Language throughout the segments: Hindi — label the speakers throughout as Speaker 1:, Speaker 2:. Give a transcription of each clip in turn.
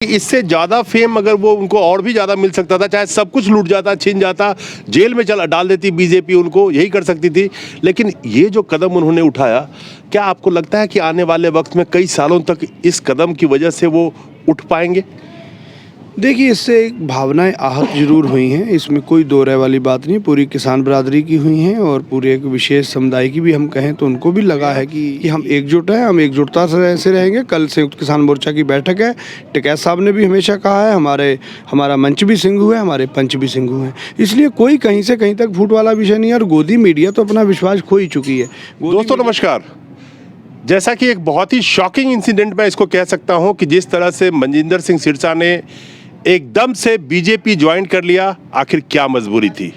Speaker 1: इससे ज़्यादा फेम अगर वो उनको और भी ज़्यादा मिल सकता था, चाहे सब कुछ लूट जाता, छिन जाता, जेल में डाल देती बीजेपी, उनको यही कर सकती थी। लेकिन ये जो कदम उन्होंने उठाया, क्या आपको लगता है कि आने वाले वक्त में कई सालों तक इस कदम की वजह से वो उठ पाएंगे?
Speaker 2: देखिए, इससे एक भावनाएं आहत जरूर हुई हैं, इसमें कोई दो राय वाली बात नहीं। पूरी किसान बरादरी की हुई हैं और पूरे एक विशेष समुदाय की भी हम कहें तो उनको भी लगा है कि हम एकजुट हैं, हम एकजुटता से रहेंगे। कल संयुक्त किसान मोर्चा की बैठक है। टिकैत साहब ने भी हमेशा कहा है, हमारा मंच भी सिंघू है, हमारे पंच भी सिंघू हैं। इसलिए कोई कहीं से कहीं तक फूट वाला विषय नहीं है और गोदी मीडिया तो अपना विश्वास खो ही चुकी है।
Speaker 1: दोस्तों नमस्कार। जैसा कि एक बहुत ही शॉकिंग इंसिडेंट मैं इसको कह सकता हूं कि जिस तरह से मनजिंदर सिंह सिरसा ने एकदम से बीजेपी ज्वाइन कर लिया, आखिर क्या मजबूरी थी?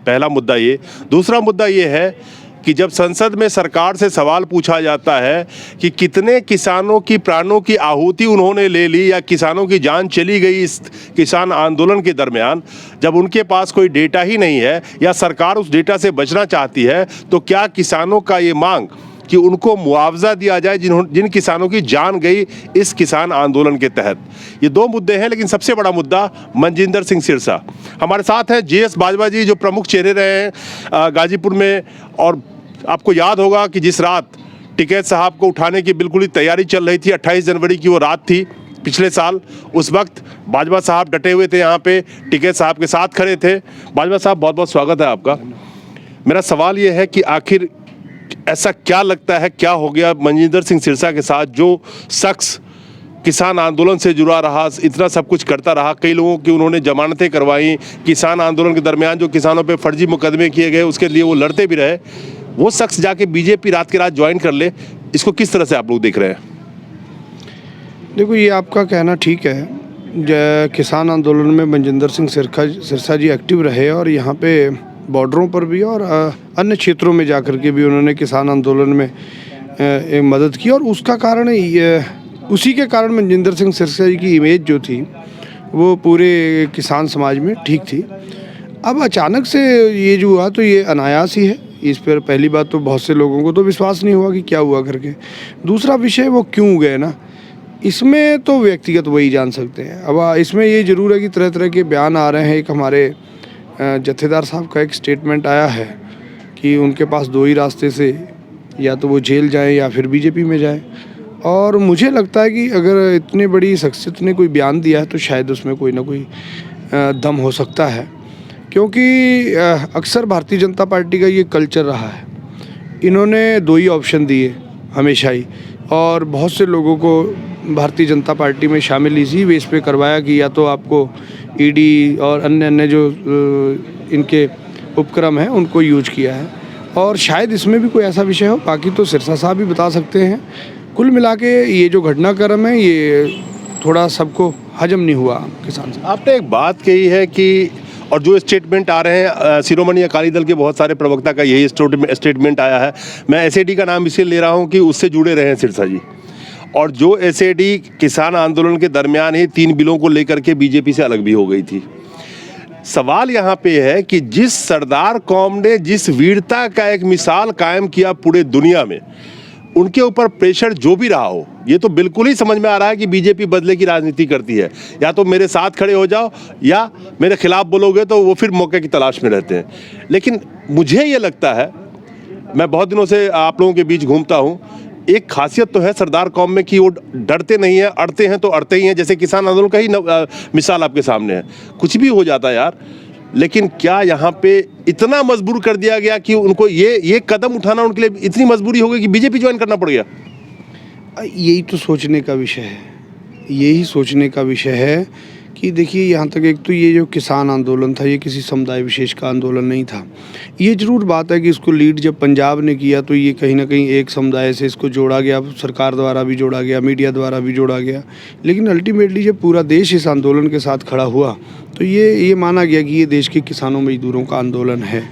Speaker 1: पहला मुद्दा ये। दूसरा मुद्दा ये है कि जब संसद में सरकार से सवाल पूछा जाता है कि कितने किसानों की प्राणों की आहुति उन्होंने ले ली या किसानों की जान चली गई इस किसान आंदोलन के दरमियान, जब उनके पास कोई डेटा ही नहीं है या सरकार उस डेटा से बचना चाहती है, तो क्या किसानों का ये मांग कि उनको मुआवजा दिया जाए जिन किसानों की जान गई इस किसान आंदोलन के तहत? ये दो मुद्दे हैं, लेकिन सबसे बड़ा मुद्दा मनजिंदर सिंह सिरसा। हमारे साथ हैं जीएस बाजवा जी, जो प्रमुख चेहरे रहे हैं गाजीपुर में। और आपको याद होगा कि जिस रात टिकैत साहब को उठाने की बिल्कुल ही तैयारी चल रही थी, 28 जनवरी की वो रात थी पिछले साल, उस वक्त बाजवा साहब डटे हुए थे यहाँ पे, टिकैत साहब के साथ खड़े थे। बाजवा साहब, बहुत बहुत स्वागत है आपका। मेरा सवाल ये है कि आखिर ऐसा क्या लगता है, क्या हो गया मनजिंदर सिंह सिरसा के साथ, जो शख्स किसान आंदोलन से जुड़ा रहा, इतना सब कुछ करता रहा, कई लोगों की उन्होंने जमानतें करवाई, किसान आंदोलन के दरमियान जो किसानों पे फर्जी मुकदमे किए गए उसके लिए वो लड़ते भी रहे, वो शख्स जाके बीजेपी रात के रात ज्वाइन कर ले, इसको किस तरह से आप लोग देख रहे हैं?
Speaker 2: देखो, ये आपका कहना ठीक है। किसान आंदोलन में मनजिंदर सिंह सिरसा जी एक्टिव रहे और यहाँ पे बॉर्डरों पर भी और अन्य क्षेत्रों में जाकर के भी उन्होंने किसान आंदोलन में मदद की और उसका कारण उसी के कारण मनजिंदर सिंह सिरसा जी की इमेज जो थी वो पूरे किसान समाज में ठीक थी। अब अचानक से ये जो हुआ तो ये अनायास ही है। इस पर पहली बात तो बहुत से लोगों को तो विश्वास नहीं हुआ कि क्या हुआ करके। दूसरा विषय, वो क्यों गए ना, इसमें तो व्यक्तिगत वही जान सकते हैं। अब इसमें ये ज़रूर है कि तरह तरह के बयान आ रहे हैं। एक हमारे जत्थेदार साहब का एक स्टेटमेंट आया है कि उनके पास दो ही रास्ते से, या तो वो जेल जाएं या फिर बीजेपी में जाएं। और मुझे लगता है कि अगर इतनी बड़ी शख्सियत ने कोई बयान दिया है तो शायद उसमें कोई ना कोई दम हो सकता है, क्योंकि अक्सर भारतीय जनता पार्टी का ये कल्चर रहा है। इन्होंने दो ही ऑप्शन दिए हमेशा ही, और बहुत से लोगों को भारतीय जनता पार्टी में शामिल इसी बेस पे करवाया कि या तो आपको ईडी और अन्य अन्य जो इनके उपक्रम हैं उनको यूज किया है, और शायद इसमें भी कोई ऐसा विषय हो। बाकी तो सिरसा साहब भी बता सकते हैं। कुल मिला के ये जो घटनाक्रम है ये थोड़ा सबको हजम नहीं हुआ किसान से।
Speaker 1: आपने एक बात कही है कि, और जो स्टेटमेंट आ रहे हैं शिरोमणि अकाली दल के बहुत सारे प्रवक्ता का यही स्टेटमेंट आया है। मैं एसएडी का नाम इसलिए ले रहा हूं कि उससे जुड़े रहे हैं सिरसा जी, और जो एसएडी किसान आंदोलन के दरमियान ही 3 बिलों को लेकर के बीजेपी से अलग भी हो गई थी। सवाल यहाँ पे है कि जिस सरदार कौम ने जिस वीरता का एक मिसाल कायम किया पूरे दुनिया में, उनके ऊपर प्रेशर जो भी रहा हो, ये तो बिल्कुल ही समझ में आ रहा है कि बीजेपी बदले की राजनीति करती है। या तो मेरे साथ खड़े हो जाओ या मेरे खिलाफ बोलोगे, तो वो फिर मौके की तलाश में रहते हैं। लेकिन मुझे ये लगता है, मैं बहुत दिनों से आप लोगों के बीच घूमता हूँ, एक खासियत तो है सरदार कौम में कि वो डरते नहीं हैं, अड़ते हैं तो अड़ते ही हैं। जैसे किसान आंदोलन का ही मिसाल आपके सामने है, कुछ भी हो जाता है यार। लेकिन क्या यहाँ पे इतना मजबूर कर दिया गया कि उनको ये कदम उठाना उनके लिए इतनी मजबूरी हो गई कि बीजेपी ज्वाइन करना पड़ गया?
Speaker 2: यही तो सोचने का विषय है, यही सोचने का विषय है कि देखिए, यहाँ तक एक तो ये जो किसान आंदोलन था ये किसी समुदाय विशेष का आंदोलन नहीं था। ये ज़रूर बात है कि इसको लीड जब पंजाब ने किया तो ये कहीं ना कहीं एक समुदाय से इसको जोड़ा गया, सरकार द्वारा भी जोड़ा गया, मीडिया द्वारा भी जोड़ा गया। लेकिन अल्टीमेटली जब पूरा देश इस आंदोलन के साथ खड़ा हुआ तो ये माना गया कि ये देश के किसानों मजदूरों का आंदोलन है।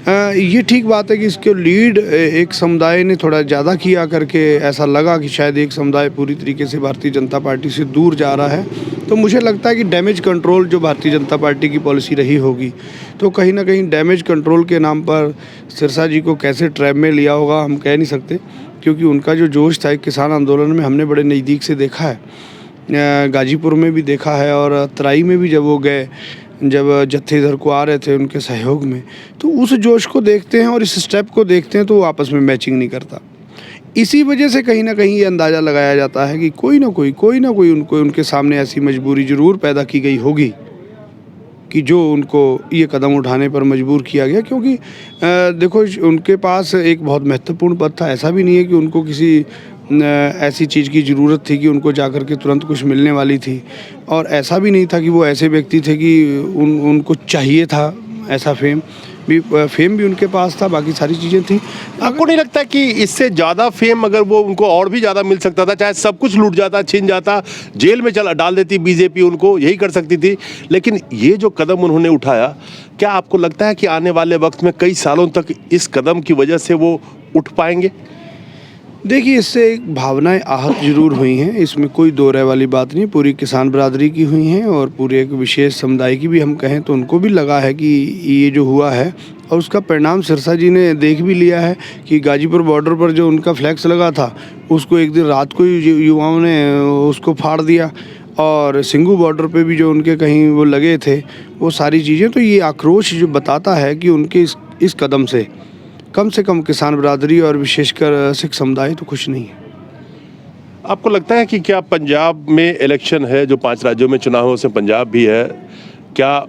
Speaker 2: ये ठीक बात है कि इसके लीड एक समुदाय ने थोड़ा ज़्यादा किया करके ऐसा लगा कि शायद एक समुदाय पूरी तरीके से भारतीय जनता पार्टी से दूर जा रहा है। तो मुझे लगता है कि डैमेज कंट्रोल जो भारतीय जनता पार्टी की पॉलिसी रही होगी, तो कहीं ना कहीं डैमेज कंट्रोल के नाम पर सिरसा जी को कैसे ट्रैप में लिया होगा हम कह नहीं सकते, क्योंकि उनका जो जोश था किसान आंदोलन में हमने बड़े नज़दीक से देखा है। गाजीपुर में भी देखा है और तराई में भी जब वो गए, जब जत्थे इधर को आ रहे थे उनके सहयोग में, तो उस जोश को देखते हैं और इस स्टेप को देखते हैं तो वो आपस में मैचिंग नहीं करता। इसी वजह से कहीं ना कहीं ये अंदाज़ा लगाया जाता है कि कोई ना कोई उनको उनके सामने ऐसी मजबूरी ज़रूर पैदा की गई होगी कि जो उनको ये कदम उठाने पर मजबूर किया गया। क्योंकि देखो, उनके पास एक बहुत महत्वपूर्ण पद था। ऐसा भी नहीं है कि उनको किसी ऐसी चीज़ की ज़रूरत थी कि उनको जाकर के तुरंत कुछ मिलने वाली थी, और ऐसा भी नहीं था कि वो ऐसे व्यक्ति थे कि उनको चाहिए था ऐसा फेम भी उनके पास था, बाकी सारी चीज़ें थी।
Speaker 1: आपको नहीं लगता कि इससे ज़्यादा फेम अगर वो उनको और भी ज़्यादा मिल सकता था, चाहे सब कुछ लूट जाता, छीन जाता, जेल में डाल देती बीजेपी, उनको यही कर सकती थी। लेकिन ये जो कदम उन्होंने उठाया, क्या आपको लगता है कि आने वाले वक्त में कई सालों तक इस कदम की वजह से वो उठ पाएंगे?
Speaker 2: देखिए, इससे एक भावनाएं आहत जरूर हुई हैं, इसमें कोई दो राय वाली बात नहीं। पूरी किसान बरादरी की हुई हैं और पूरे एक विशेष समुदाय की भी हम कहें तो उनको भी लगा है कि ये जो हुआ है, और उसका परिणाम सिरसा जी ने देख भी लिया है कि गाजीपुर बॉर्डर पर जो उनका फ्लैक्स लगा था, उसको एक दिन रात को युवाओं ने उसको फाड़ दिया, और सिंगू बॉर्डर पे भी जो उनके कहीं वो लगे थे, वो सारी चीज़ें। तो ये आक्रोश जो बताता है कि उनके इस कदम से कम किसान बरादरी और विशेषकर सिख समुदाय तो खुश नहीं है।
Speaker 1: आपको लगता है कि क्या पंजाब में इलेक्शन है, जो 5 राज्यों में चुनाव है उसमें पंजाब भी है, क्या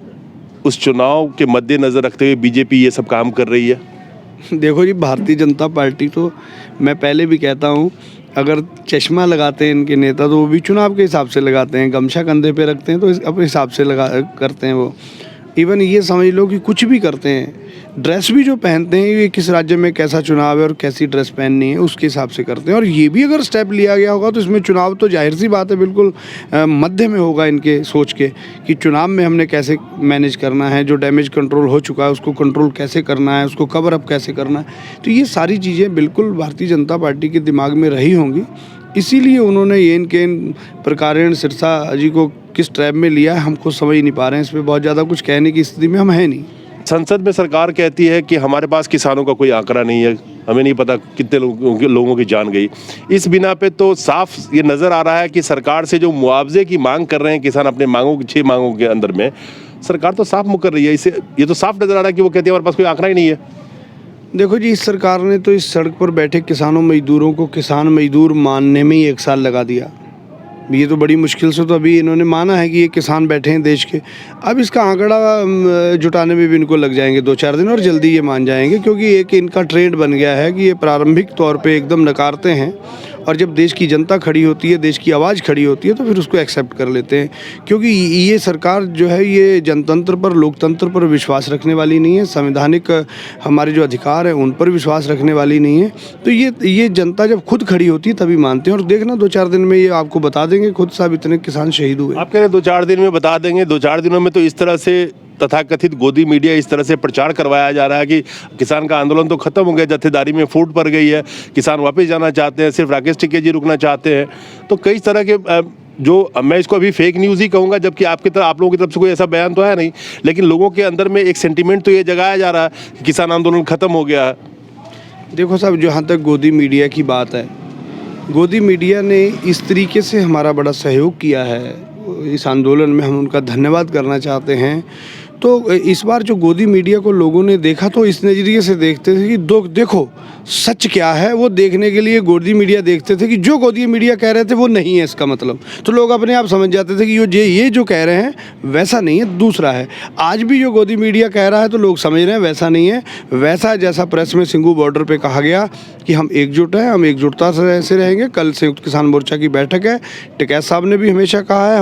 Speaker 1: उस चुनाव के मद्देनज़र रखते हुए बीजेपी ये सब काम कर रही है?
Speaker 2: देखो जी, भारतीय जनता पार्टी तो मैं पहले भी कहता हूँ, अगर चश्मा लगाते हैं इनके नेता तो वो भी चुनाव के हिसाब से लगाते हैं, गमछा कंधे पे रखते हैं तो अपने हिसाब से करते हैं वो। इवन ये समझ लो कि कुछ भी करते हैं, ड्रेस भी जो पहनते हैं, ये किस राज्य में कैसा चुनाव है और कैसी ड्रेस पहननी है उसके हिसाब से करते हैं। और ये भी अगर स्टेप लिया गया होगा तो इसमें चुनाव तो जाहिर सी बात है बिल्कुल मध्य में होगा इनके सोच के, कि चुनाव में हमने कैसे मैनेज करना है, जो डैमेज कंट्रोल हो चुका है उसको कंट्रोल कैसे करना है, उसको कवर अप कैसे करना है। तो ये सारी चीज़ें बिल्कुल भारतीय जनता पार्टी के दिमाग में रही होंगी, इसीलिए उन्होंने ये इनके प्रकारेण सिरसा जी को किस ट्रैप में लिया है हम खुद समझ नहीं पा रहे हैं। इस पर बहुत ज़्यादा कुछ कहने की स्थिति में हम हैं नहीं।
Speaker 1: संसद में सरकार कहती है कि हमारे पास किसानों का कोई आंकड़ा नहीं है, हमें नहीं पता कितने लोगों की जान गई। इस बिना पे तो साफ ये नज़र आ रहा है कि सरकार से जो मुआवजे की मांग कर रहे हैं किसान अपने 6 मांगों के अंदर में, सरकार तो साफ मुकर रही है। इसे ये तो साफ नज़र आ रहा है कि वो कहती है हमारे पास कोई आंकड़ा ही नहीं है।
Speaker 2: देखो जी, इस सरकार ने तो इस सड़क पर बैठे किसानों मजदूरों को किसान मजदूर मानने में ही 1 साल लगा दिया। ये तो बड़ी मुश्किल से तो अभी इन्होंने माना है कि ये किसान बैठे हैं देश के। अब इसका आंकड़ा जुटाने में भी इनको लग जाएंगे 2-4 दिन, और जल्दी ये मान जाएंगे, क्योंकि एक इनका ट्रेंड बन गया है कि ये प्रारंभिक तौर पे एकदम नकारते हैं, और जब देश की जनता खड़ी होती है, देश की आवाज़ खड़ी होती है, तो फिर उसको एक्सेप्ट कर लेते हैं। क्योंकि ये सरकार जो है ये जनतंत्र पर, लोकतंत्र पर विश्वास रखने वाली नहीं है, संवैधानिक हमारे जो अधिकार हैं उन पर विश्वास रखने वाली नहीं है। तो ये जनता जब खुद खड़ी होती है तभी मानते हैं। और देखना 2-4 दिन में ये आपको बता देंगे खुद साहब इतने किसान शहीद हुए।
Speaker 1: आप कह रहे हैं 2-4 दिन में बता देंगे। 2-4 दिनों में तो इस तरह से तथाकथित गोदी मीडिया इस तरह से प्रचार करवाया जा रहा है कि किसान का आंदोलन तो खत्म हो गया, जत्थेदारी में फूट पड़ गई है, किसान वापस जाना चाहते हैं, सिर्फ राकेश टिकैत जी रुकना चाहते हैं। तो कई तरह के जो मैं इसको अभी फेक न्यूज़ ही कहूँगा, जबकि आप लोगों की तरफ से कोई ऐसा बयान तो है नहीं, लेकिन लोगों के अंदर में एक सेंटिमेंट तो ये जगाया जा रहा है कि किसान आंदोलन खत्म हो गया है।
Speaker 2: देखो साहब, जहाँ तक गोदी मीडिया की बात है, गोदी मीडिया ने इस तरीके से हमारा बड़ा सहयोग किया है इस आंदोलन में, हम उनका धन्यवाद करना चाहते हैं। तो इस बार जो गोदी मीडिया को लोगों ने देखा तो इस नज़रिए से देखते थे कि देखो सच क्या है, वो देखने के लिए गोदी मीडिया देखते थे कि जो गोदी मीडिया कह रहे थे वो नहीं है इसका मतलब। तो लोग अपने आप समझ जाते थे कि ये जो कह रहे हैं वैसा नहीं है, दूसरा है। आज भी जो गोदी मीडिया कह रहा है तो लोग समझ रहे हैं वैसा नहीं है, वैसा जैसा प्रेस में सिंगू बॉर्डर पे कहा गया कि हम एकजुट हैं, हम एकजुटता से रहेंगे। कल संयुक्त किसान मोर्चा की बैठक है, टिकैत साहब ने भी हमेशा कहा है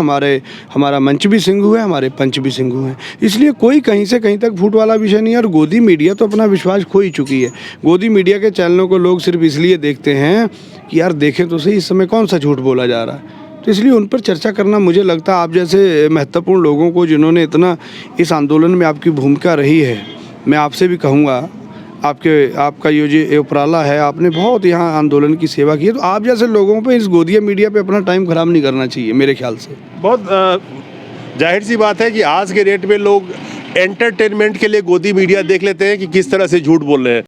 Speaker 2: हमारा मंच भी सिंगू है, हमारे पंच भी सिंगू हैं। इसलिए कोई कहीं से कहीं तक फूट वाला विषय नहीं है। और गोदी मीडिया तो अपना विश्वास खो ही चुकी है। गोदी मीडिया के चैनलों को लोग सिर्फ इसलिए देखते हैं कि यार देखें तो सही इस समय कौन सा झूठ बोला जा रहा है। तो इसलिए उन पर चर्चा करना, मुझे लगता है आप जैसे महत्वपूर्ण लोगों को, जिन्होंने इतना इस आंदोलन में आपकी भूमिका रही है, मैं आपसे भी कहूँगा, आपका ये जो उपराला है, आपने बहुत यहाँ आंदोलन की सेवा की है, तो आप जैसे लोगों पे इस गोदी मीडिया पे अपना टाइम ख़राब नहीं करना चाहिए मेरे ख्याल से।
Speaker 1: बहुत जाहिर सी बात है कि आज के डेट में लोग एंटरटेनमेंट के लिए गोदी मीडिया देख लेते हैं कि किस तरह से झूठ बोल रहे हैं।